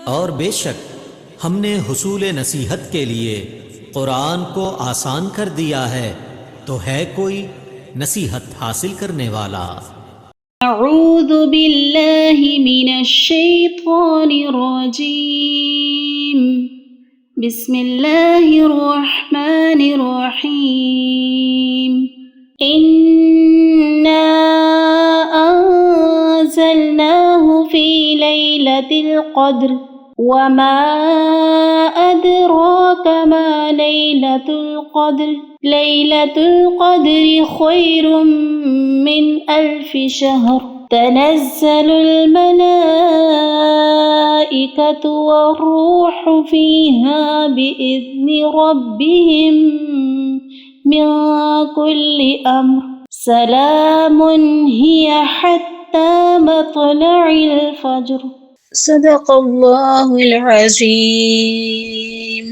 और बेशक हमने हुसूल नसीहत के लिए कुरान को आसान कर दिया है, तो है कोई नसीहत हासिल करने वाला। अऊज़ु बिल्लाहि मिनश शैतानिर रजीम। बिस्मिल्लाहिर रहमानिर रहीम। इन्ना अंज़लनाहु फी लैलतिल क़द्र वमा अदराका मा लैलतुल क़द्र। लैलतुल क़द्रि खैरुम मिन अल्फि शहर। तनज़्ज़लुल मलाइकतु वर्रूहु फ़ीहा बिइज़्नि रब्बिहिम मिन कुल्लि अम्र। सलामुन हिया हत्ता मत्लइल फ़ज्र। सदक़ल्लाहुल अज़ीम।